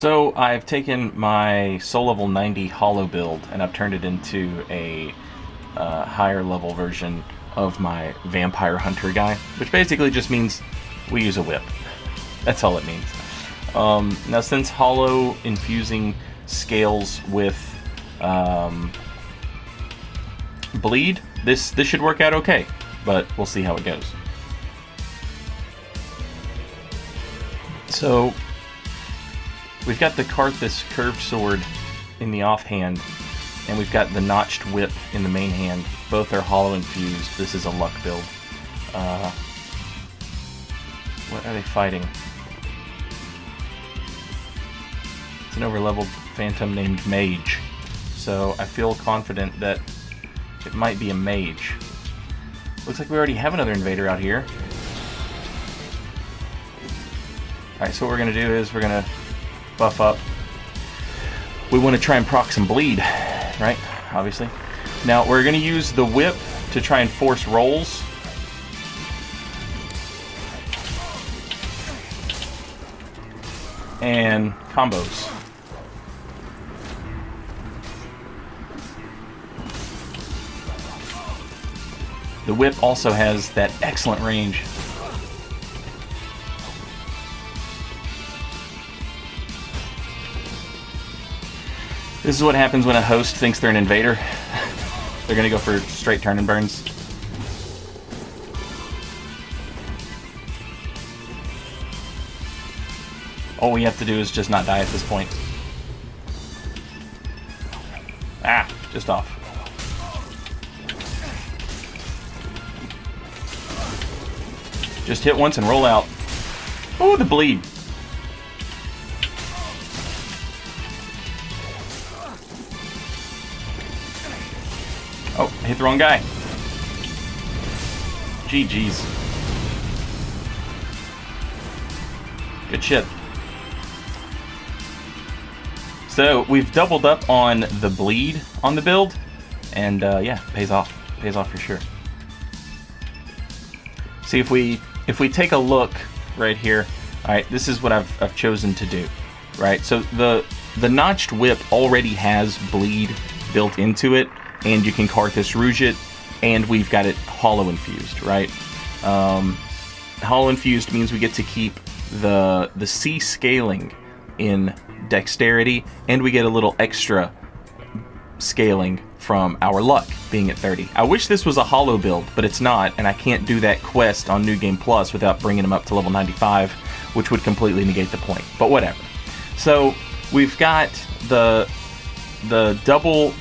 So I've taken my soul level 90 hollow build and I've turned it into a higher level version of my vampire hunter guy, which basically just means we use a whip. That's all it means. Now since hollow infusing scales with bleed, this should work out okay, but we'll see how it goes. So we've got the Karthus curved sword in the offhand, and we've got the notched whip in the main hand. Both are hollow infused. This is a luck build. What are they fighting? It's an overleveled phantom named Mage. So I feel confident that it might be a mage. Looks like we already have another invader out here. Alright, so what we're going to do is we're going to buff up. We want to try and proc some bleed, right? Obviously. Now, we're going to use the whip to try and force rolls. And combos. The whip also has that excellent range. This is what happens when a host thinks they're an invader. They're gonna go for straight turn and burns. All we have to do is just not die at this point. Ah, just off. Just hit once and roll out. Oh, the bleed. Oh, hit the wrong guy. GG's. Good shit. So, we've doubled up on the bleed on the build, and yeah, pays off. Pays off for sure. See, if we take a look right here, alright, this is what I've chosen to do. Right? So the notched whip already has bleed built into it, and you can Karthus Rouge it, and we've got it hollow infused, right? Hollow infused means we get to keep the C scaling in dexterity, and we get a little extra scaling from our luck being at 30. I wish this was a hollow build, but it's not, and I can't do that quest on New Game Plus without bringing them up to level 95, which would completely negate the point, but whatever. So we've got the double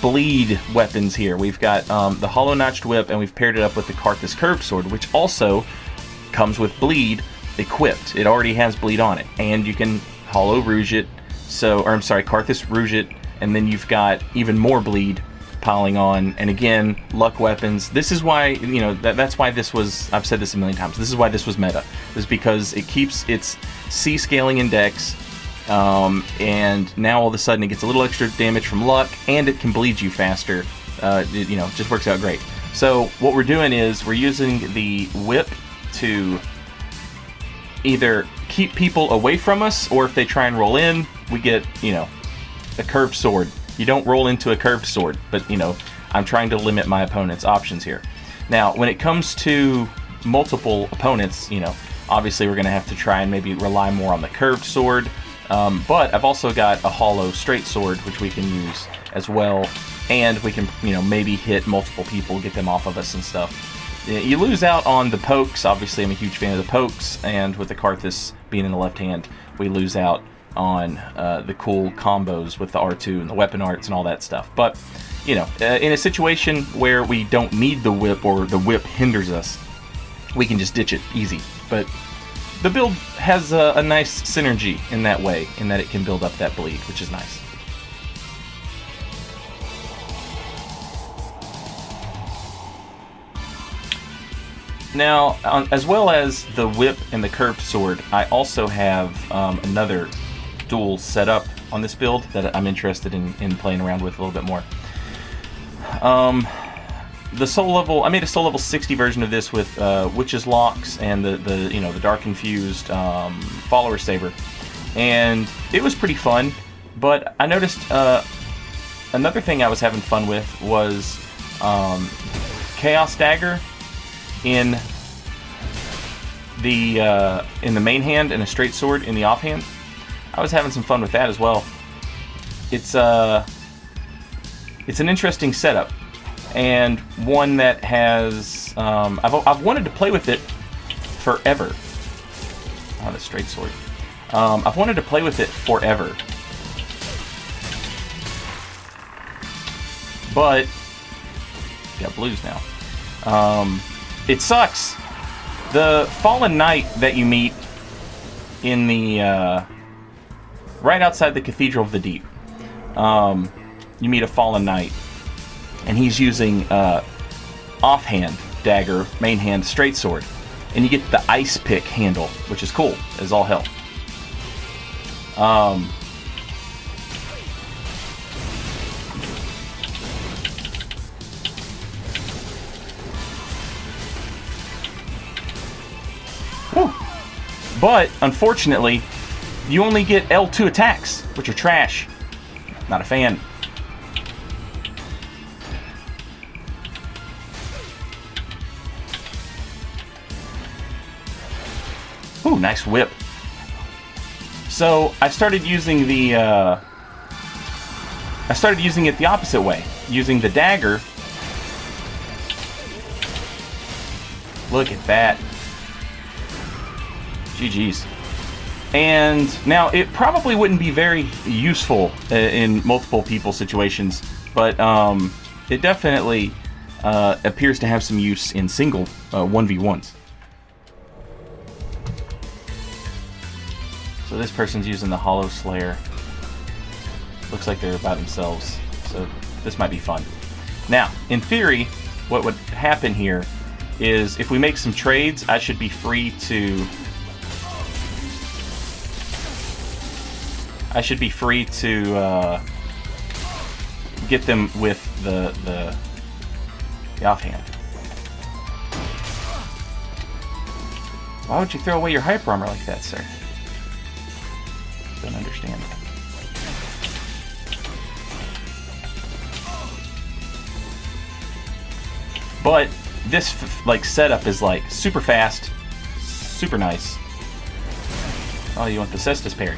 bleed weapons here. We've got the hollow notched whip, and we've paired it up with the Karthus curved sword, which also comes with bleed equipped. It already has bleed on it, and you can hollow rouge it. Karthus rouge it, and then you've got even more bleed piling on. And again, luck weapons. This is why, you know, that's why this was. I've said this a million times. This is why this was meta. Is because it keeps its C scaling index. And now all of a sudden it gets a little extra damage from luck, and it can bleed you faster. It just works out great. So what we're doing is we're using the whip to either keep people away from us, or if they try and roll in, we get, a curved sword. You don't roll into a curved sword, but, I'm trying to limit my opponent's options here. Now, when it comes to multiple opponents, obviously we're going to have to try and maybe rely more on the curved sword. But I've also got a hollow straight sword, which we can use as well, and we can, maybe hit multiple people, get them off of us and stuff. You lose out on the pokes. Obviously, I'm a huge fan of the pokes, and with the Karthus being in the left hand, we lose out on the cool combos with the R2 and the weapon arts and all that stuff. But, in a situation where we don't need the whip, or the whip hinders us, we can just ditch it easy. But the build has a nice synergy in that way, in that it can build up that bleed, which is nice. Now, as well as the whip and the curved sword, I also have another duel set up on this build that I'm interested in playing around with a little bit more. The soul level, I made a soul level 60 version of this with Witch's Locks and the dark infused follower saber. and it was pretty fun. But I noticed another thing I was having fun with was Chaos Dagger in the main hand and a straight sword in the offhand. I was having some fun with that as well. It's an interesting setup, and one that has I've wanted to play with it forever. Oh, the straight sword. I've wanted to play with it forever, but got blues now. It sucks. The Fallen Knight that you meet in the right outside the Cathedral of the Deep, you meet a Fallen Knight, and he's using offhand dagger, main hand straight sword, and you get the ice pick handle, which is cool as all hell. Whew. But unfortunately, you only get L2 attacks, which are trash. Not a fan. Ooh, nice whip. So I started using the it the opposite way, using the dagger. Look at that. GG's. And now it probably wouldn't be very useful in multiple people situations, but it definitely appears to have some use in single 1v1s. So this person's using the Hollow Slayer. Looks like they're by themselves, so this might be fun. Now, in theory, what would happen here is if we make some trades, I should be free to get them with the offhand. Why would you throw away your hyper armor like that, sir? Don't understand. But this like setup is like super fast, super nice. Oh, you want the Cestus parry?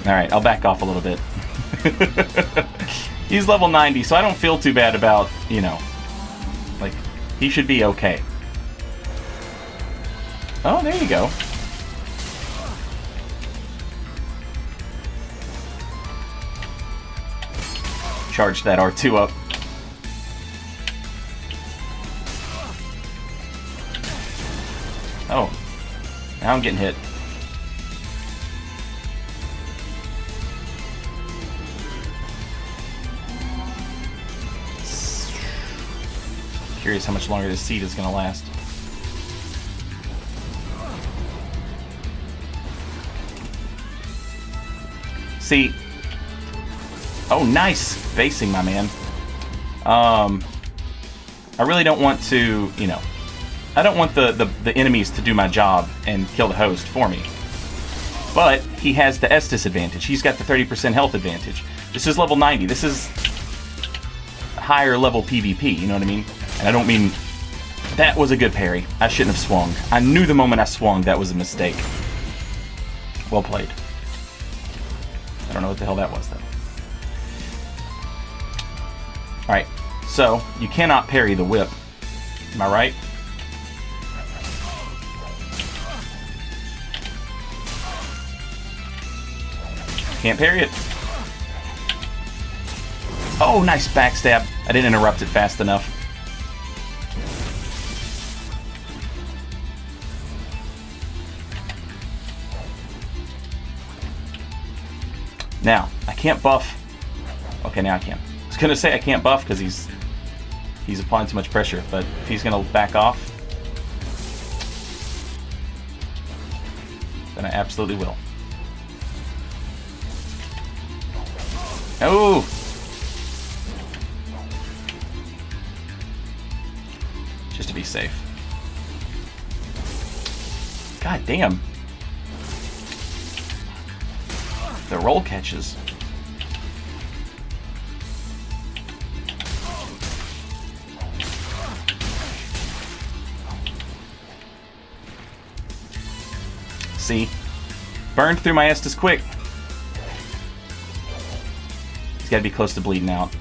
Alright, I'll back off a little bit. He's level 90, so I don't feel too bad about, you know, like, he should be okay. Oh, there you go. Charge that R2 up. Oh, now I'm getting hit. Curious how much longer this seed is going to last. See. Oh, nice facing, my man. I really don't want to, you know, I don't want the enemies to do my job and kill the host for me. But he has the Estus advantage. He's got the 30% health advantage. This is level 90. This is higher level PvP, you know what I mean? And I don't mean... That was a good parry. I shouldn't have swung. I knew the moment I swung that was a mistake. Well played. I don't know what the hell that was, though. Alright, so you cannot parry the whip. Am I right? Can't parry it. Oh, nice backstab. I didn't interrupt it fast enough. Now, I can't buff. Okay, now I can. I was going to say I can't buff because he's He's applying too much pressure, but if he's going to back off, then I absolutely will. Oh! Just to be safe. God damn. The roll catches. See? Burned through my Estus quick. He's got to be close to bleeding out.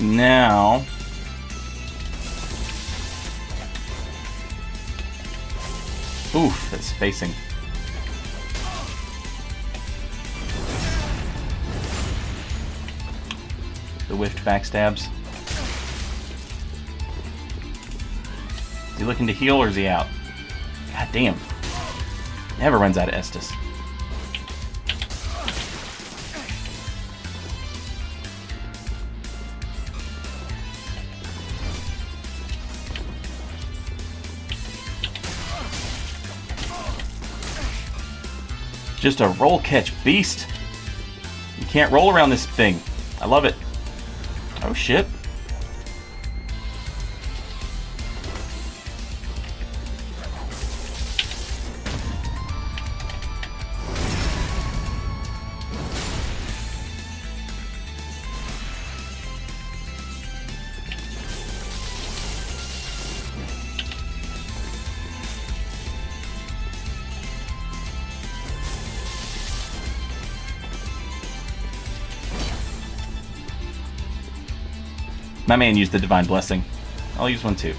Now, oof, that's spacing. The whiffed backstabs. Is he looking to heal or is he out? God damn. Never runs out of Estus. Just a roll catch beast. You can't roll around this thing. I love it. Oh shit. My man used the Divine Blessing. I'll use one too.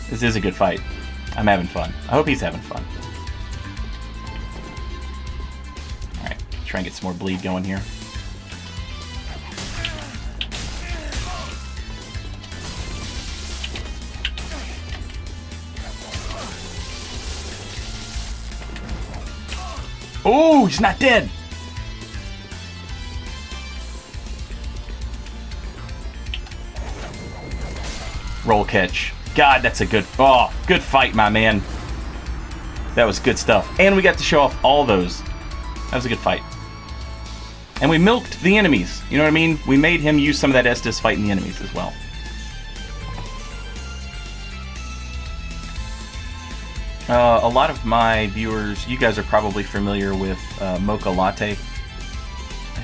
This is a good fight. I'm having fun. I hope he's having fun. Alright, try and get some more bleed going here. Oh, he's not dead! Roll catch. God, that's a good... Oh, good fight, my man. That was good stuff. And we got to show off all those. That was a good fight. And we milked the enemies. You know what I mean? We made him use some of that Estus fighting the enemies as well. A lot of my viewers, you guys are probably familiar with Mocha Latte,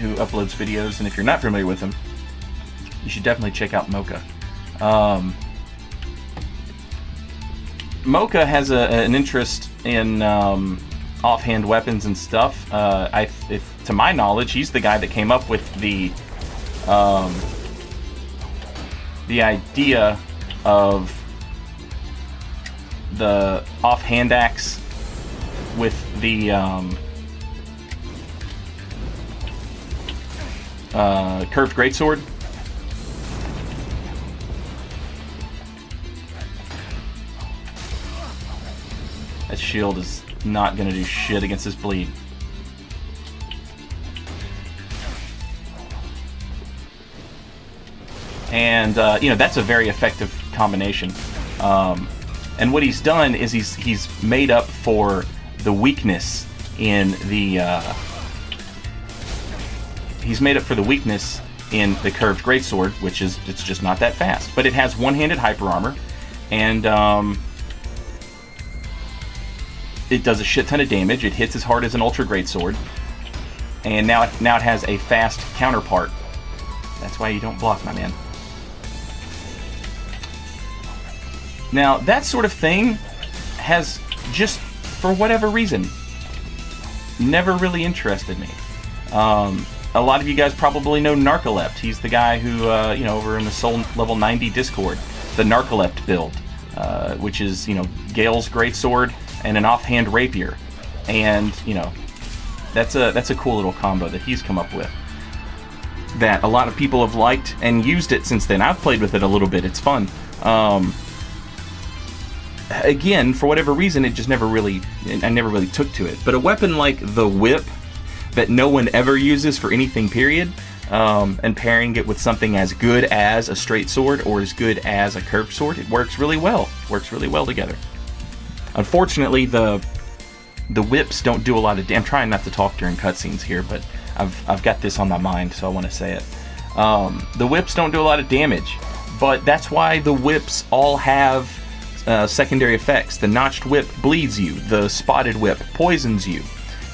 who uploads videos. And if you're not familiar with him, you should definitely check out Mocha. Mocha has an interest in offhand weapons and stuff. To my knowledge, he's the guy that came up with the idea of the offhand axe with the curved greatsword. That shield is not going to do shit against this bleed. And, you know, that's a very effective combination. And what he's done is he's made up for the weakness in the... he's made up for the weakness in the curved greatsword, which is, it's just not that fast. But it has one-handed hyper armor, and... it does a shit ton of damage. It hits as hard as an Ultra Greatsword. And now it has a fast counterpart. That's why you don't block, my man. Now, that sort of thing has, just for whatever reason, never really interested me. A lot of you guys probably know Narcolept. He's the guy who, you know, over in the Soul Level 90 Discord, the Narcolept build, which is, you know, Gale's Greatsword and an offhand rapier, and you know, that's a cool little combo that he's come up with that a lot of people have liked and used it since then. I've played with it a little bit. It's fun. Again, for whatever reason, I never really took to it. But a weapon like the whip that no one ever uses for anything, period, and pairing it with something as good as a straight sword or as good as a curved sword, it works really well. Works really well together. Unfortunately, the whips don't do a lot of damage. I'm trying not to talk during cutscenes here, but I've got this on my mind, so I want to say it. The whips don't do a lot of damage, but that's why the whips all have secondary effects. The notched whip bleeds you. The spotted whip poisons you.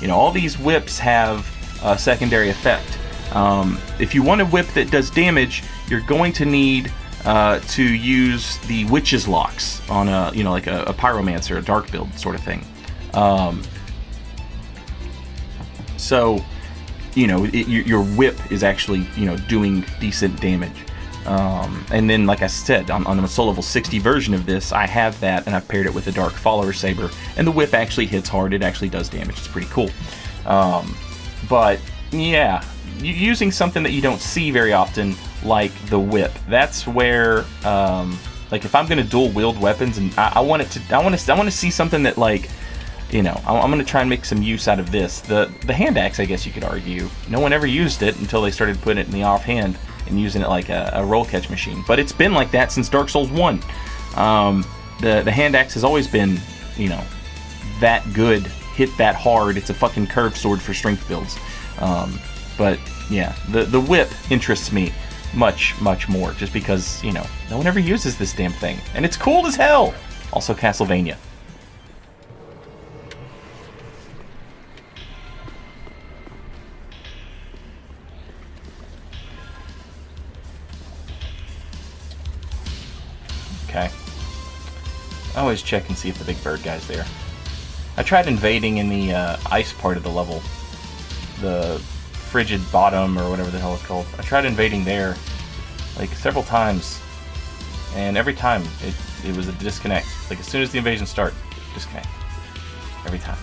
You know, all these whips have a secondary effect. If you want a whip that does damage, you're going to need to use the Witch's Locks on a, you know, like a Pyromancer, a dark build sort of thing. So, you know, your whip is actually, you know, doing decent damage. And then, like I said, on a soul level 60 version of this, I have that, and I've paired it with a Dark Follower Saber, and the whip actually hits hard. It actually does damage. It's pretty cool. But, yeah, using something that you don't see very often, like the whip, that's where, like, if I'm going to dual wield weapons, and I want to see something that, like, you know, I'm going to try and make some use out of this. The hand axe, I guess you could argue, no one ever used it until they started putting it in the offhand and using it like a roll catch machine. But it's been like that since Dark Souls 1. The hand axe has always been, you know, that good, hit that hard. It's a fucking curved sword for strength builds. But yeah, the whip interests me much more, just because, you know, no one ever uses this damn thing, and it's cool as hell. Also Castlevania. Okay. I always check and see if the big bird guy's there. I tried invading in the ice part of the level. The frigid bottom, or whatever the hell it's called. I tried invading there, like, several times. And every time, it was a disconnect. Like, as soon as the invasion started, disconnect. Every time.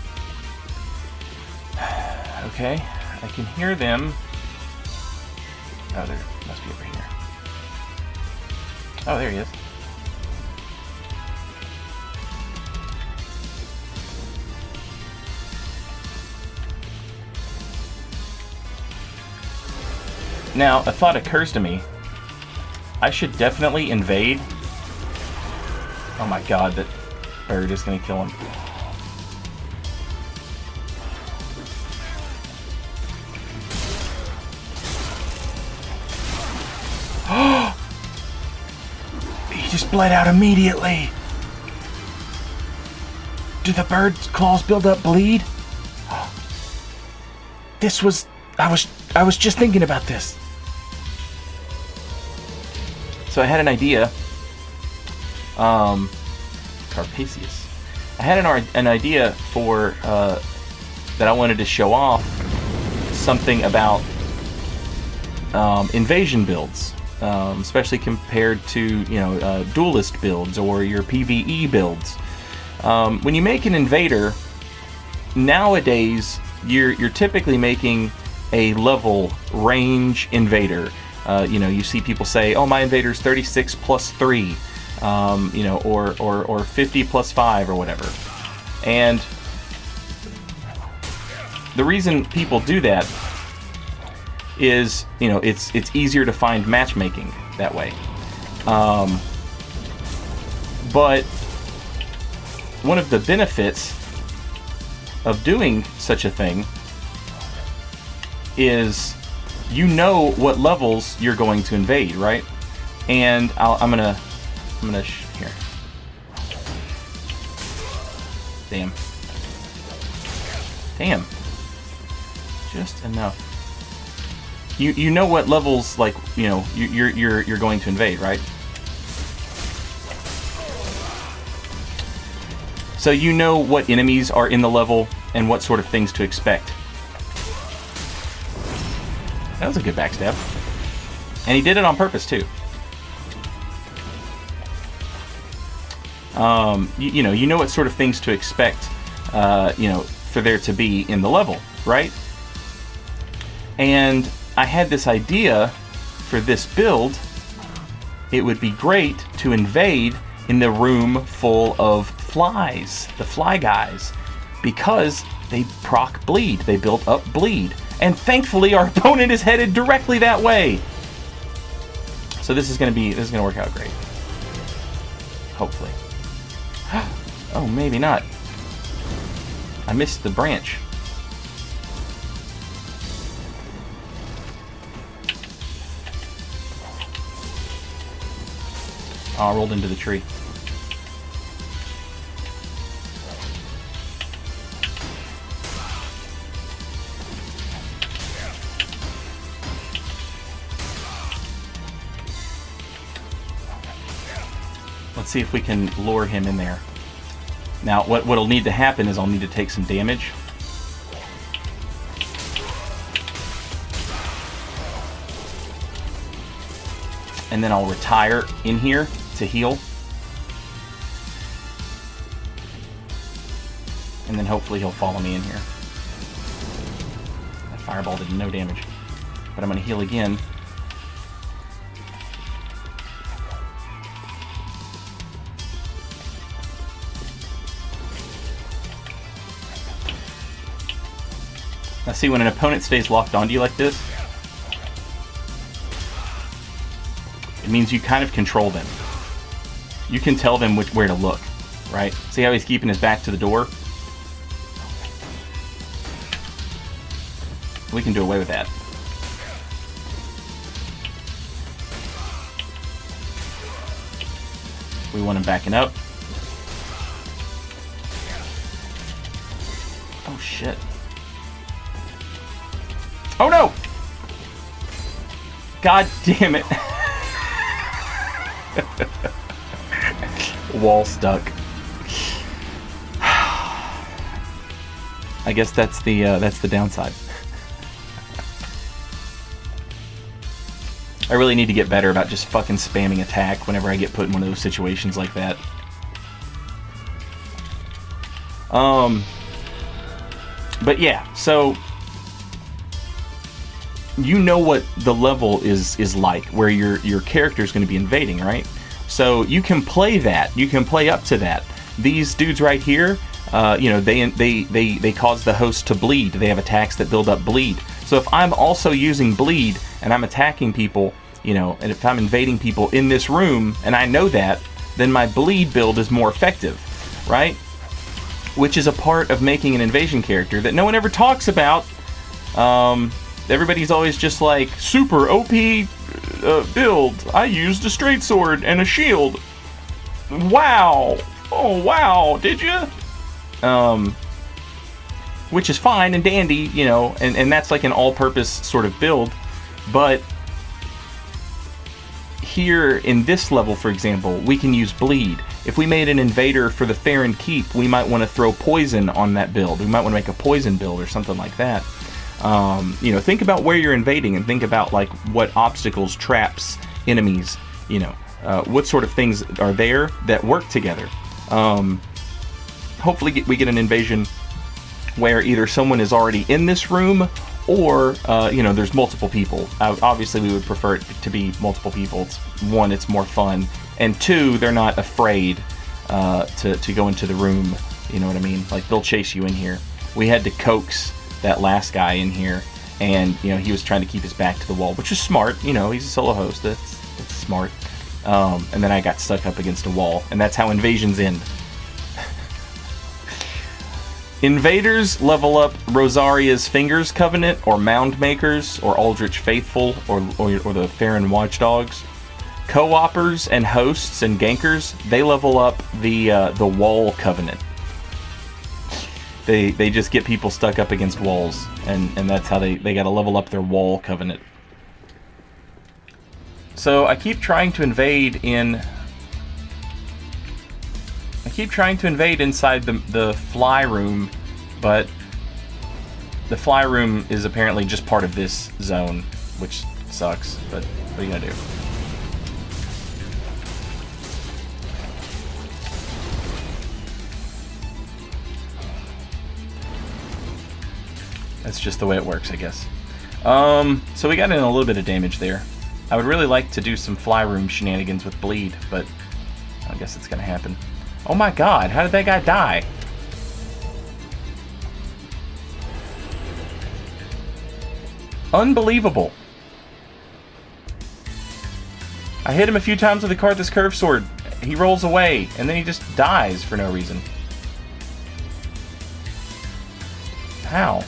Okay. I can hear them. Oh, there must be over here. Oh, there he is. Now, a thought occurs to me. I should definitely invade. Oh my god, that bird is going to kill him. He just bled out immediately. Do the bird's claws build up bleed? This was... I was just thinking about this. So I had an idea. Carpacius. I had an idea for that I wanted to show off something about invasion builds, especially compared to, you know, duelist builds or your PvE builds. When you make an invader nowadays, you're typically making a level range invader. You know, you see people say, "Oh, my invader's 36 plus 3," you know, or 50 plus 5 or whatever. And the reason people do that is, you know, it's easier to find matchmaking that way. But one of the benefits of doing such a thing is, you know what levels you're going to invade, right? And I'm gonna here. Damn. Just enough. You know what levels, like, you know, you're going to invade, right? So you know what enemies are in the level and what sort of things to expect. That was a good backstab. And he did it on purpose, too. you know what sort of things to expect, you know, for there to be in the level, right? And I had this idea for this build. It would be great to invade in the room full of flies, the fly guys, because they proc bleed. They built up bleed. And thankfully our opponent is headed directly that way. So this is gonna work out great. Hopefully. Oh, maybe not. I missed the branch. Oh, I rolled into the tree. Let's see if we can lure him in there. Now, what'll need to happen is I'll need to take some damage. And then I'll retire in here to heal. And then hopefully he'll follow me in here. That fireball did no damage. But I'm going to heal again. Now see, when an opponent stays locked onto you like this, it means you kind of control them. You can tell them where to look, right? See how he's keeping his back to the door? We can do away with that. We want him backing up. Oh shit. Oh no! God damn it. Wall stuck. I guess that's the downside. I really need to get better about just fucking spamming attack whenever I get put in one of those situations like that. But yeah, so you know what the level is like, where your character is going to be invading, right? So you can play that. You can play up to that. These dudes right here, you know, they cause the host to bleed. They have attacks that build up bleed. So if I'm also using bleed and I'm attacking people, you know, and if I'm invading people in this room and I know that, then my bleed build is more effective, right? Which is a part of making an invasion character that no one ever talks about. Everybody's always just like, super OP build. I used a straight sword and a shield. Wow. Oh, wow. Did you? Which is fine and dandy, you know, and that's like an all-purpose sort of build. But here in this level, for example, we can use bleed. If we made an invader for the Farron Keep, we might want to throw poison on that build. We might want to make a poison build or something like that. You know, think about where you're invading and think about like what obstacles, traps, enemies, you know, what sort of things are there that work together. Hopefully we get an invasion where either someone is already in this room or, you know, there's multiple people. Obviously we would prefer it to be multiple people. It's, one, it's more fun, and two, they're not afraid to go into the room, you know what I mean? Like, they'll chase you in here. We had to coax that last guy in here, and, you know, he was trying to keep his back to the wall, which is smart. You know, he's a solo host. That's smart. And then I got stuck up against a wall, and that's how invasions end. Invaders level up Rosaria's Fingers Covenant, or Mound Makers, or Aldrich Faithful, or the Farron Watchdogs. Co-opers and hosts and gankers, they level up the Wall Covenant. They just get people stuck up against walls, and that's how they gotta level up their Wall Covenant. So I keep trying to invade inside the fly room, but the fly room is apparently just part of this zone, which sucks, but what are you gonna do? That's just the way it works, I guess. So we got in a little bit of damage there. I would really like to do some fly room shenanigans with bleed, but I guess it's gonna happen. Oh my god, how did that guy die? Unbelievable. I hit him a few times with the Karthus Curve Sword. He rolls away, and then he just dies for no reason. How?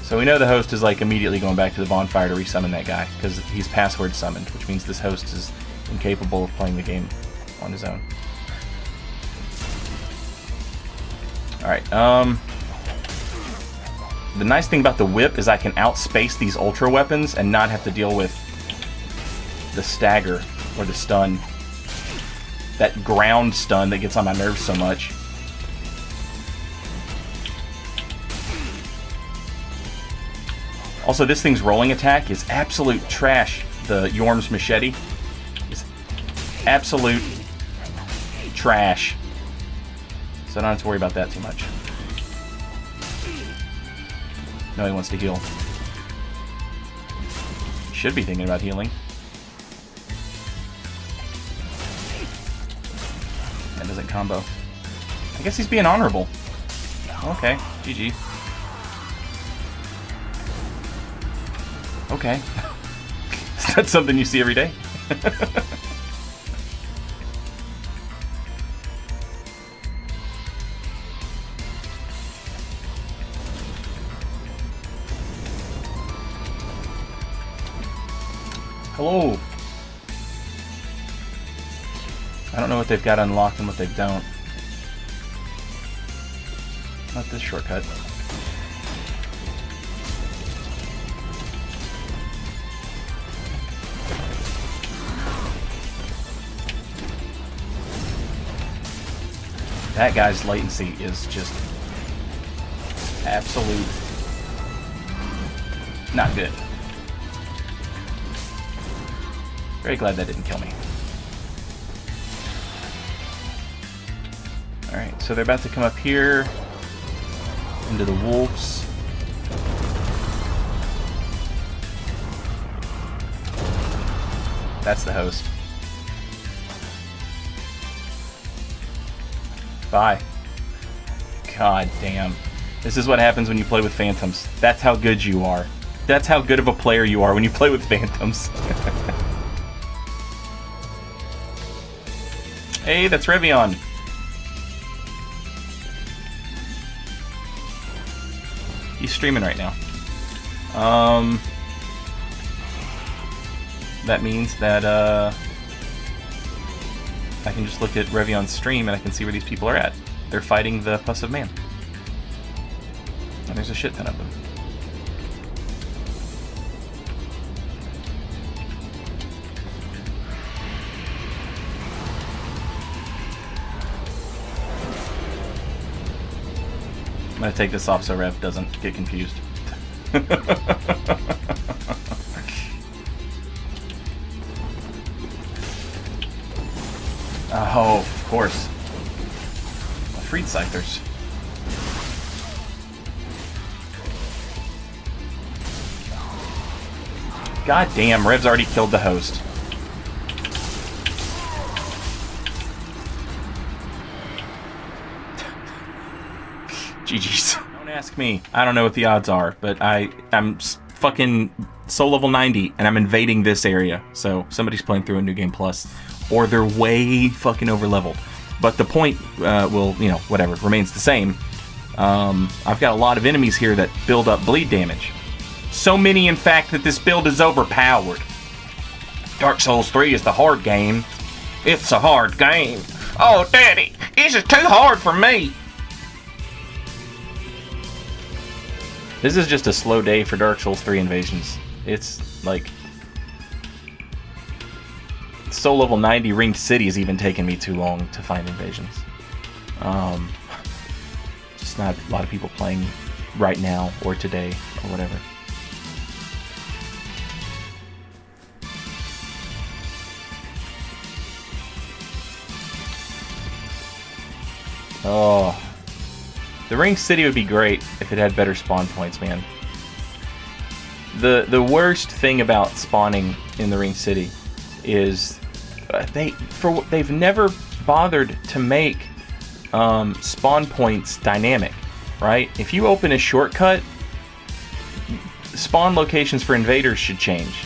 So we know the host is like immediately going back to the bonfire to resummon that guy, because he's password summoned, which means this host is incapable of playing the game on his own. Alright, the nice thing about the whip is I can outspace these ultra weapons and not have to deal with the stagger or the stun. That ground stun that gets on my nerves so much. Also, this thing's rolling attack is absolute trash. The Yorm's machete is absolute trash. So I don't have to worry about that too much. No, he wants to heal. Should be thinking about healing. That doesn't combo. I guess he's being honorable. Okay, GG. Okay. Is that something you see every day? Hello. I don't know what they've got unlocked and what they don't. Not this shortcut. That guy's latency is just absolute not good. Very glad that didn't kill me. Alright, so they're about to come up here into the wolves. That's the host. Bye. God damn. This is what happens when you play with phantoms. That's how good you are. That's how good of a player you are when you play with phantoms. Hey, that's Revion. He's streaming right now. That means that I can just look at Revion's stream and I can see where these people are at. They're fighting the Pus of Man. And there's a shit ton of them. I'm gonna take this off so Rev doesn't get confused. Oh, of course. Freed Scythers. God damn, Rev's already killed the host. GG's. Don't ask me. I don't know what the odds are, but I'm fucking soul level 90 and I'm invading this area. So somebody's playing through a New Game Plus, or they're way fucking over leveled. But the point will, you know, whatever, remains the same. I've got a lot of enemies here that build up bleed damage. So many, in fact, that this build is overpowered. Dark Souls 3 is the hard game. It's a hard game. Oh, Daddy, this is too hard for me. This is just a slow day for Dark Souls 3 invasions. It's like... Soul level 90 Ringed City is even taking me too long to find invasions. Just not a lot of people playing right now or today or whatever. Oh. The ring city would be great if it had better spawn points, man. The worst thing about spawning in the ring city is they've never bothered to make spawn points dynamic, right? If you open a shortcut, spawn locations for invaders should change.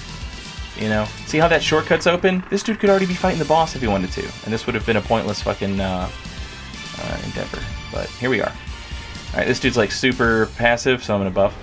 You know, see how that shortcut's open? This dude could already be fighting the boss if he wanted to, and this would have been a pointless fucking endeavor. But here we are. All right, this dude's like super passive, so I'm gonna buff.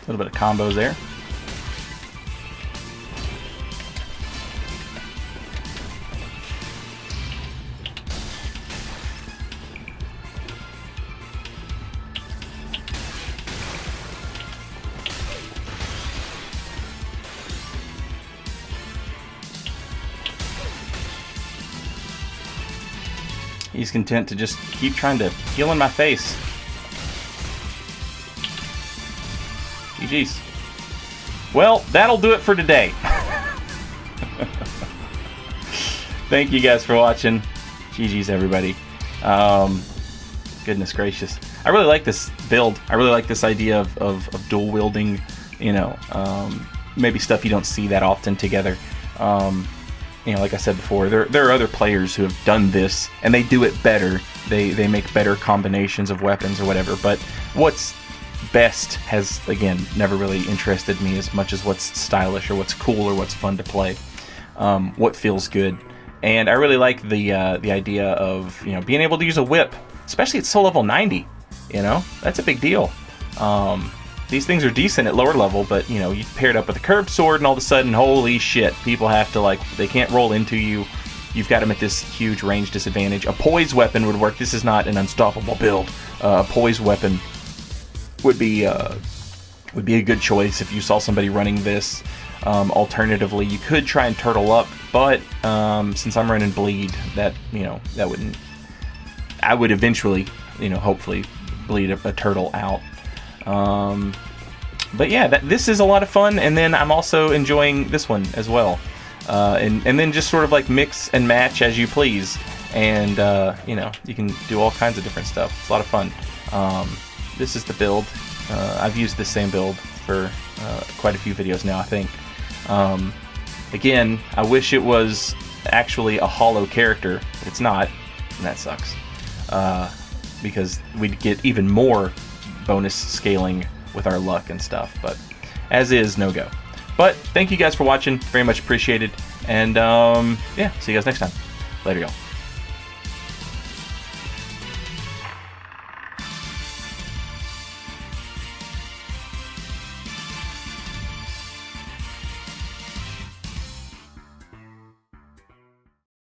A little bit of combos there. He's content to just keep trying to heal in my face. GG's. Well, that'll do it for today. Thank you guys for watching. GG's, everybody. Goodness gracious. I really like this build. I really like this idea of dual wielding, you know, maybe stuff you don't see that often together. You know, like I said before, there are other players who have done this, and they do it better. They make better combinations of weapons or whatever, but what's best has, again, never really interested me as much as what's stylish or what's cool or what's fun to play. What feels good. And I really like the idea of, you know, being able to use a whip, especially at soul level 90, you know? That's a big deal. These things are decent at lower level, but, you know, you pair it up with a curved sword and all of a sudden, holy shit, people have to, like, they can't roll into you. You've got them at this huge range disadvantage. A poise weapon would work. This is not an unstoppable build. A poise weapon would be a good choice if you saw somebody running this. Alternatively, you could try and turtle up, but since I'm running bleed, that, you know, that wouldn't. I would eventually, you know, hopefully bleed a turtle out. But yeah, this is a lot of fun, and then I'm also enjoying this one as well. And then just sort of like mix and match as you please, and you know, you can do all kinds of different stuff. It's a lot of fun. This is the build. I've used the same build for quite a few videos now, I think. Again, I wish it was actually a hollow character. It's not, and that sucks. Because we'd get even more bonus scaling with our luck and stuff, but as is, no go. But thank you guys for watching, very much appreciated, and yeah, see you guys next time. Later, y'all.